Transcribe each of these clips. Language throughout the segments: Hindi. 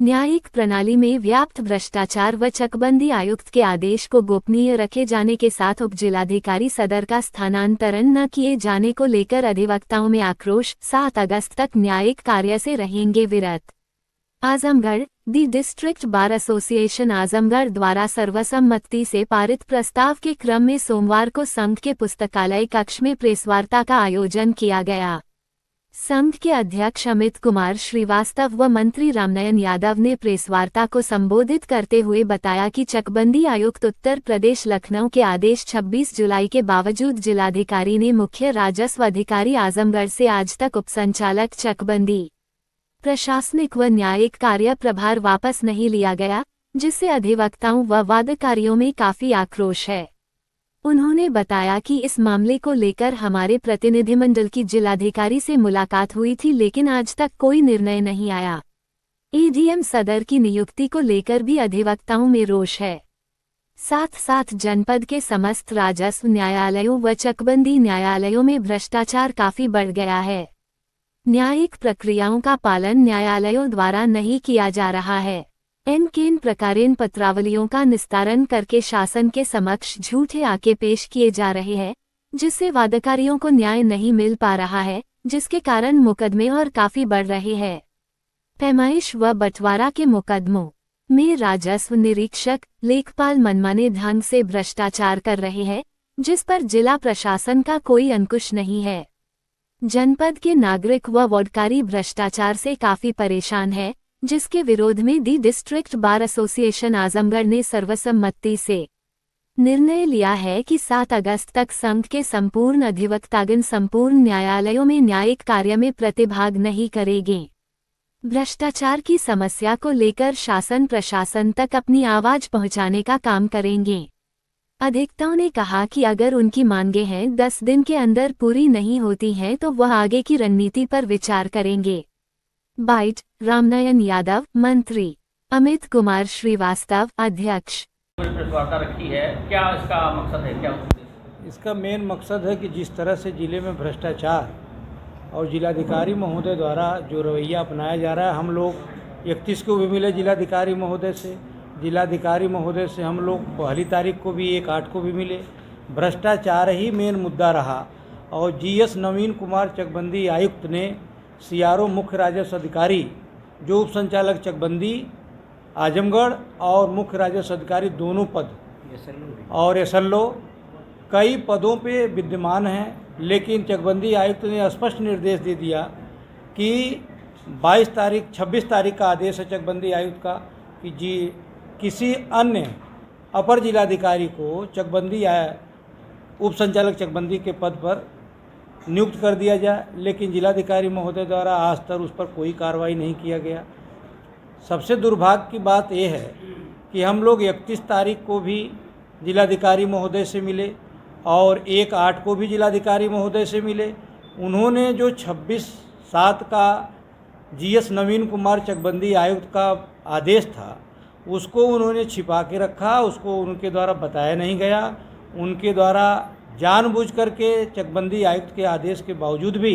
न्यायिक प्रणाली में व्याप्त भ्रष्टाचार व चकबंदी आयुक्त के आदेश को गोपनीय रखे जाने के साथ उपजिलाधिकारी सदर का स्थानांतरण न किए जाने को लेकर अधिवक्ताओं में आक्रोश। 7 अगस्त तक न्यायिक कार्य से रहेंगे विरत। आजमगढ़। दी डिस्ट्रिक्ट बार एसोसिएशन आजमगढ़ द्वारा सर्वसम्मति से पारित प्रस्ताव के क्रम में सोमवार को संघ के पुस्तकालय कक्ष में प्रेसवार्ता का आयोजन किया गया। संघ के अध्यक्ष अमित कुमार श्रीवास्तव व मंत्री रामनयन यादव ने प्रेसवार्ता को संबोधित करते हुए बताया कि चकबंदी आयुक्त उत्तर प्रदेश लखनऊ के आदेश 26 जुलाई के बावजूद जिलाधिकारी ने मुख्य राजस्व अधिकारी आजमगढ़ से आज तक उपसंचालक चकबंदी प्रशासनिक व न्यायिक कार्य प्रभार वापस नहीं लिया गया, जिससे अधिवक्ताओं व वादकारियों में काफी आक्रोश है। उन्होंने बताया कि इस मामले को लेकर हमारे प्रतिनिधिमंडल की जिलाधिकारी से मुलाकात हुई थी, लेकिन आज तक कोई निर्णय नहीं आया। एडीएम सदर की नियुक्ति को लेकर भी अधिवक्ताओं में रोष है। साथ साथ जनपद के समस्त राजस्व न्यायालयों व चकबंदी न्यायालयों में भ्रष्टाचार काफी बढ़ गया है। न्यायिक प्रक्रियाओं का पालन न्यायालयों द्वारा नहीं किया जा रहा है। इन प्रकारेण पत्रावलियों का निस्तारण करके शासन के समक्ष झूठे आके पेश किए जा रहे हैं, जिससे वादकारियों को न्याय नहीं मिल पा रहा है, जिसके कारण मुकदमे और काफी बढ़ रहे हैं। पैमाइश व बंटवारा के मुकदमों में राजस्व निरीक्षक लेखपाल मनमाने ढंग से भ्रष्टाचार कर रहे हैं, जिस पर जिला प्रशासन का कोई अंकुश नहीं है। जनपद के नागरिक व वार्डकारी भ्रष्टाचार से काफी परेशान है, जिसके विरोध में दी डिस्ट्रिक्ट बार एसोसिएशन आजमगढ़ ने सर्वसम्मति से निर्णय लिया है कि 7 अगस्त तक संघ के संपूर्ण अधिवक्तागण संपूर्ण न्यायालयों में न्यायिक कार्य में प्रतिभाग नहीं करेंगे। भ्रष्टाचार की समस्या को लेकर शासन प्रशासन तक अपनी आवाज पहुंचाने का काम करेंगे। अधिवक्ताओं ने कहा कि अगर उनकी मांगें हैं 10 दिन के अंदर पूरी नहीं होती हैं तो वह आगे की रणनीति पर विचार करेंगे। बाइट रामनयन यादव, मंत्री अमित कुमार श्रीवास्तव, अध्यक्ष। वार्ता रखी है, क्या इसका मकसद है? क्या इसका मेन मकसद है कि जिस तरह से जिले में भ्रष्टाचार और जिलाधिकारी महोदय द्वारा जो रवैया अपनाया जा रहा है, हम लोग 31 को भी मिले जिलाधिकारी महोदय से। जिलाधिकारी महोदय से हम लोग 1 तारीख को भी 1/8 को भी मिले। भ्रष्टाचार ही मेन मुद्दा रहा और जीएस नवीन कुमार चकबंदी आयुक्त ने सीआरओ मुख्य राजस्व अधिकारी जो उप संचालक चकबंदी आजमगढ़ और मुख्य राजस्व अधिकारी दोनों पद और एसएलओ कई पदों पे विद्यमान हैं, लेकिन चकबंदी आयुक्त ने स्पष्ट निर्देश दे दिया कि 26 तारीख का आदेश है चकबंदी आयुक्त का कि किसी अन्य अपर जिलाधिकारी को चकबंदी उप संचालक चकबंदी के पद पर नियुक्त कर दिया जाए, लेकिन जिलाधिकारी महोदय द्वारा आज तक उस पर कोई कार्रवाई नहीं किया गया। सबसे दुर्भाग्य की बात यह है कि हम लोग 31 तारीख को भी जिलाधिकारी महोदय से मिले और 1/8 को भी जिलाधिकारी महोदय से मिले। उन्होंने जो 26/7 का जीएस नवीन कुमार चकबंदी आयुक्त का आदेश था उसको उन्होंने छिपा के रखा, उसको उनके द्वारा बताया नहीं गया। उनके द्वारा जानबूझ करके चकबंदी आयुक्त के आदेश के बावजूद भी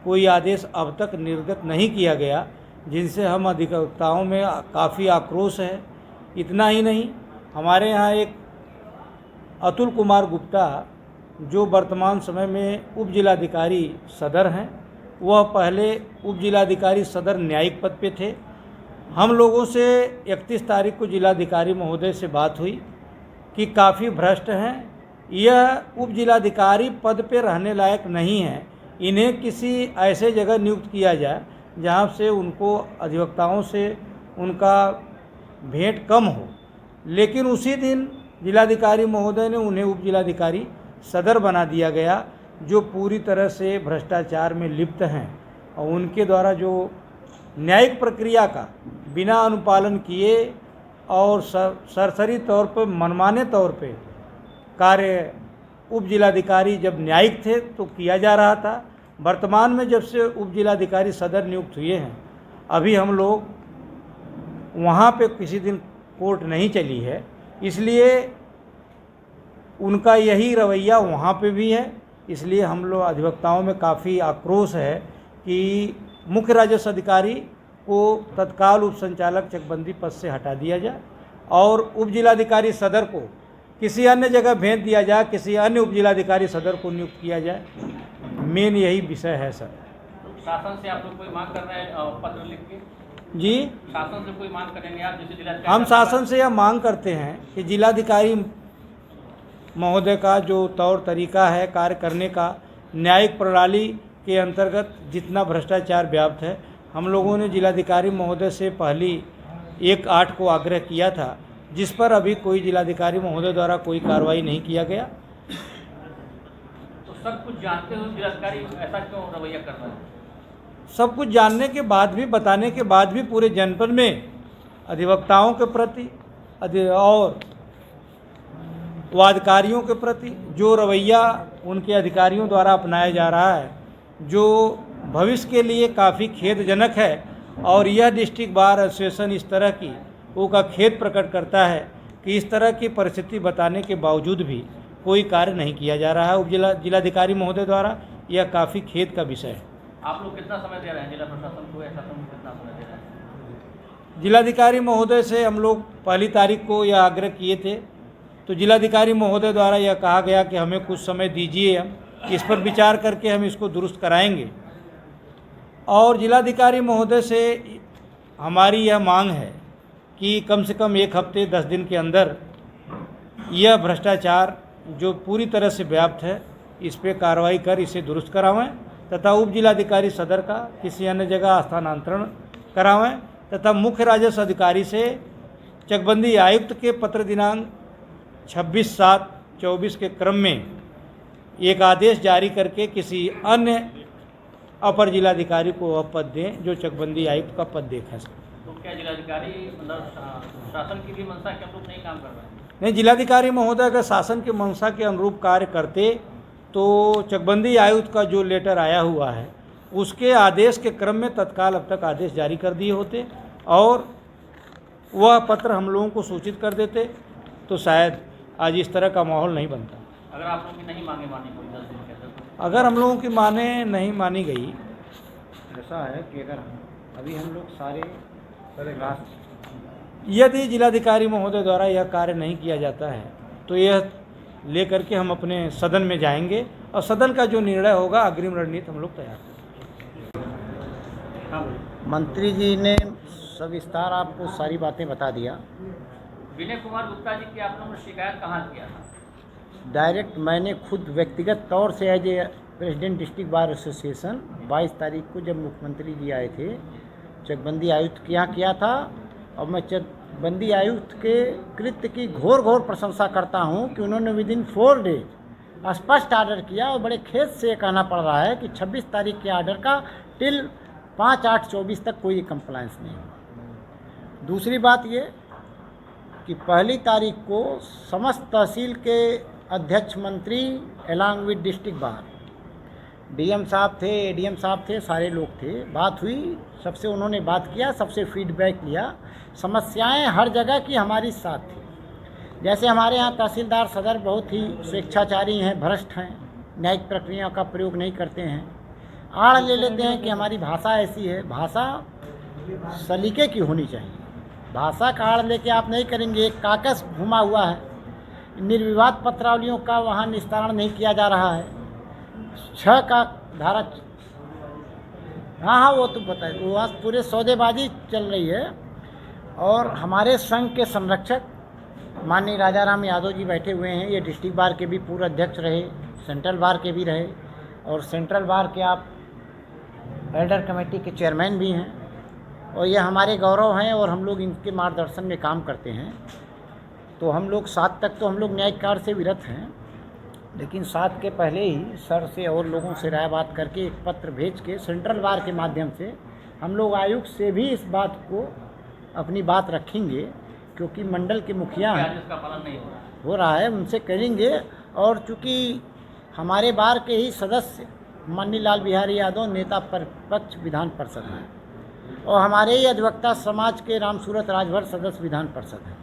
कोई आदेश अब तक निर्गत नहीं किया गया, जिनसे हम अधिवक्ताओं में काफ़ी आक्रोश है। इतना ही नहीं, हमारे यहाँ एक अतुल कुमार गुप्ता जो वर्तमान समय में उप जिलाधिकारी सदर हैं, वह पहले उप जिलाधिकारी सदर न्यायिक पद पे थे। हम लोगों से 31 तारीख को जिलाधिकारी महोदय से बात हुई कि काफ़ी भ्रष्ट हैं, यह उप जिलाधिकारी पद पे रहने लायक नहीं है, इन्हें किसी ऐसे जगह नियुक्त किया जाए जहां से उनको अधिवक्ताओं से उनका भेंट कम हो। लेकिन उसी दिन जिलाधिकारी महोदय ने उन्हें उप जिलाधिकारी सदर बना दिया गया, जो पूरी तरह से भ्रष्टाचार में लिप्त हैं और उनके द्वारा जो न्यायिक प्रक्रिया का बिना अनुपालन किए और सरसरी तौर पर मनमाने तौर पे कार्य उप जिलाधिकारी जब न्यायिक थे तो किया जा रहा था। वर्तमान में जब से उप जिलाधिकारी सदर नियुक्त हुए हैं, अभी हम लोग वहाँ पे किसी दिन कोर्ट नहीं चली है, इसलिए उनका यही रवैया वहाँ पे भी है। इसलिए हम लोग अधिवक्ताओं में काफ़ी आक्रोश है कि मुख्य राजस्व अधिकारी को तत्काल उप संचालक चकबंदी पद से हटा दिया जाए और उप जिलाधिकारी सदर को किसी अन्य जगह भेज दिया जाए, किसी अन्य उप जिलाधिकारी सदर को नियुक्त किया जाए। मेन यही विषय है सर। शासन से आप लोग कोई मांग कर रहे हैं पत्र लिख के? जी, शासन से कोई मांग करेंगे आप? जैसे जिलाधिकारी हम शासन से यह मांग करते हैं कि जिलाधिकारी महोदय का जो तौर तरीका है कार्य करने का, न्यायिक प्रणाली के अंतर्गत जितना भ्रष्टाचार व्याप्त है, हम लोगों ने जिलाधिकारी महोदय से पहली 1/8 को आग्रह किया था, जिस पर अभी कोई जिलाधिकारी महोदय द्वारा कोई कार्रवाई नहीं किया गया। तो सब कुछ जानते हुए जिलाधिकारी ऐसा क्यों रवैया कर रहे हैं? सब कुछ जानने के बाद भी, बताने के बाद भी पूरे जनपद में अधिवक्ताओं के प्रति और वादकारियों के प्रति जो रवैया उनके अधिकारियों द्वारा अपनाया जा रहा है, जो भविष्य के लिए काफ़ी खेदजनक है। और यह डिस्ट्रिक्ट बार एसोसिएशन इस तरह की का खेद प्रकट करता है कि इस तरह की परिस्थिति बताने के बावजूद भी कोई कार्य नहीं किया जा रहा है उप जिलाधिकारी महोदय द्वारा। यह काफ़ी खेद का विषय है। आप लोग कितना समय दे रहे हैं जिला प्रशासन को, शासन को कितना समय दे रहे हैं? जिलाधिकारी महोदय से हम लोग पहली तारीख को यह आग्रह किए थे, तो जिलाधिकारी महोदय द्वारा यह कहा गया कि हमें कुछ समय दीजिए, हम इस पर विचार करके हम इसको दुरुस्त कराएंगे। और जिलाधिकारी महोदय से हमारी यह मांग है कि कम से कम 1 हफ्ते 10 दिन के अंदर यह भ्रष्टाचार जो पूरी तरह से व्याप्त है, इस पर कार्रवाई कर इसे दुरुस्त करावें तथा उप जिलाधिकारी सदर का किसी अन्य जगह स्थानांतरण करावें तथा मुख्य राजस्व अधिकारी से चकबंदी आयुक्त के पत्र दिनांक 26/7/24 के क्रम में एक आदेश जारी करके किसी अन्य अपर जिलाधिकारी को वह पद दें जो चकबंदी आयुक्त का पद देखा सके। तो क्या जिलाधिकारी मतलब शासन की भी मंशा के अनुरूप नहीं काम कर रहे हैं? नहीं, जिलाधिकारी महोदय अगर शासन के मंशा के अनुरूप कार्य करते तो चकबंदी आयुक्त का जो लेटर आया हुआ है उसके आदेश के क्रम में तत्काल अब तक आदेश जारी कर दिए होते और वह पत्र हम लोगों को सूचित कर देते, तो शायद आज इस तरह का माहौल नहीं बनता। अगर आप लोगों की नहीं मांगे मानी कोई 10 दिन के अंदर, अगर हम लोगों की माने नहीं मानी गई, ऐसा है कि अगर अभी हम लोग सारे यदि जिलाधिकारी महोदय द्वारा यह कार्य नहीं किया जाता है तो यह लेकर के हम अपने सदन में जाएंगे और सदन का जो निर्णय होगा अग्रिम रणनीति हम लोग तैयार करेंगे। मंत्री जी ने सविस्तार आपको सारी बातें बता दिया। विनय कुमार गुप्ता जी की आप लोगों ने शिकायत कहाँ किया था? डायरेक्ट मैंने खुद व्यक्तिगत तौर से as a president district bar association 22 तारीख को जब मुख्यमंत्री जी आए थे चकबंदी आयुक्त के यहाँ किया था। और मैं चकबंदी आयुक्त के कृत्य की घोर घोर प्रशंसा करता हूँ कि उन्होंने विदिन 4 डेज स्पष्ट आर्डर किया और बड़े खेद से कहना पड़ रहा है कि 26 तारीख के आर्डर का टिल 5/8/24 तक कोई कंप्लायंस नहीं हुआ। दूसरी बात ये कि पहली तारीख को समस्त तहसील के अध्यक्ष मंत्री along with district bar DM साहब थे, एडीएम साहब थे, सारे लोग थे। बात हुई, सबसे उन्होंने बात किया, सबसे फीडबैक लिया। समस्याएं हर जगह की हमारी साथ थी। जैसे हमारे यहाँ तहसीलदार सदर बहुत ही स्वेच्छाचारी हैं, भ्रष्ट हैं, न्यायिक प्रक्रिया का प्रयोग नहीं करते हैं, आड़ ले लेते हैं कि हमारी भाषा ऐसी है। भाषा सलीके की होनी चाहिए। भाषा का आड़ लेके आप नहीं करेंगे। एक काकस घुमा हुआ है, निर्विवाद पत्रावलियों का वहाँ निस्तारण नहीं किया जा रहा है। 6 का धारा, हाँ वो तो पता है, वो आज पूरे सौदेबाजी चल रही है। और हमारे संघ के संरक्षक माननीय राजा राम यादव जी बैठे हुए हैं। ये डिस्ट्रिक्ट बार के भी पूर्व अध्यक्ष रहे, सेंट्रल बार के भी रहे और सेंट्रल बार के आप एल्डर कमेटी के चेयरमैन भी हैं। और ये हमारे गौरव हैं और हम लोग इनके मार्गदर्शन में काम करते हैं। तो हम लोग 7 तक तो हम लोग न्यायिक कार्य से विरत हैं, लेकिन 7 के पहले ही सर से और लोगों से राय बात करके एक पत्र भेज के सेंट्रल बार के माध्यम से हम लोग आयुक्त से भी इस बात को अपनी बात रखेंगे, क्योंकि मंडल के मुखिया हैं, इसका पालन नहीं हो रहा है, उनसे करेंगे। और चूँकि हमारे बार के ही सदस्य माननीय लाल बिहारी यादव नेता प्रतिपक्ष विधान परिषद हैं और हमारे ही अधिवक्ता समाज के रामसूरत राजभर सदस्य विधान परिषद हैं।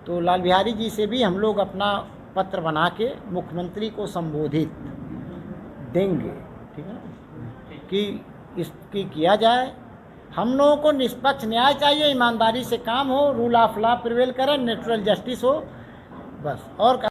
तो लाल बिहारी जी से भी हम लोग अपना पत्र बना के मुख्यमंत्री को संबोधित देंगे, ठीक है, कि इसकी किया जाए। हम लोगों को निष्पक्ष न्याय चाहिए, ईमानदारी से काम हो, रूल ऑफ लॉ प्रिवेल करे, नेचुरल जस्टिस हो, बस। और